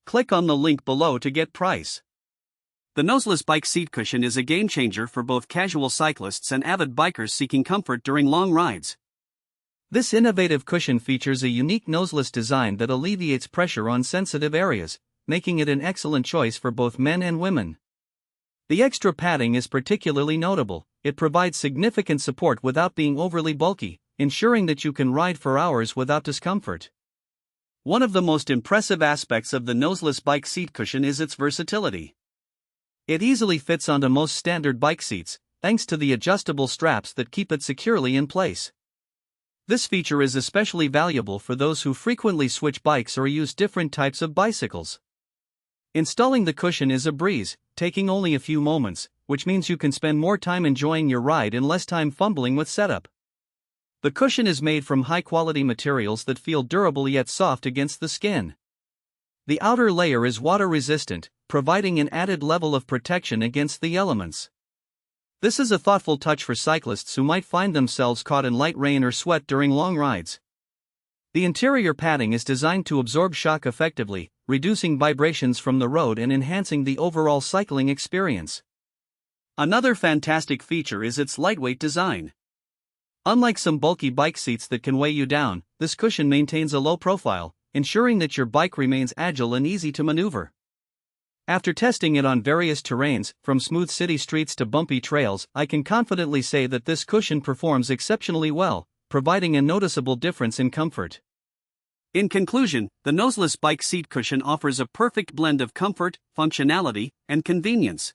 Click on the link below to get price. The Noseless Bike Seat Cushion is a game changer for both casual cyclists and avid bikers seeking comfort during long rides. This innovative cushion features a unique noseless design that alleviates pressure on sensitive areas, making it an excellent choice for both men and women. The extra padding is particularly notable. It provides significant support without being overly bulky, ensuring that you can ride for hours without discomfort. One of the most impressive aspects of the Noseless Bike Seat Cushion is its versatility. It easily fits onto most standard bike seats, thanks to the adjustable straps that keep it securely in place. This feature is especially valuable for those who frequently switch bikes or use different types of bicycles. Installing the cushion is a breeze, taking only a few moments, which means you can spend more time enjoying your ride and less time fumbling with setup. The cushion is made from high-quality materials that feel durable yet soft against the skin. The outer layer is water-resistant, providing an added level of protection against the elements. This is a thoughtful touch for cyclists who might find themselves caught in light rain or sweat during long rides. The interior padding is designed to absorb shock effectively, reducing vibrations from the road and enhancing the overall cycling experience. Another fantastic feature is its lightweight design. Unlike some bulky bike seats that can weigh you down, this cushion maintains a low profile, ensuring that your bike remains agile and easy to maneuver. After testing it on various terrains, from smooth city streets to bumpy trails, I can confidently say that this cushion performs exceptionally well, providing a noticeable difference in comfort. In conclusion, the Noseless Bike Seat Cushion offers a perfect blend of comfort, functionality, and convenience.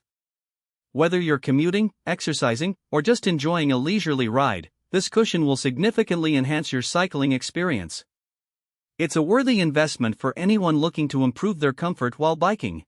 Whether you're commuting, exercising, or just enjoying a leisurely ride, this cushion will significantly enhance your cycling experience. It's a worthy investment for anyone looking to improve their comfort while biking.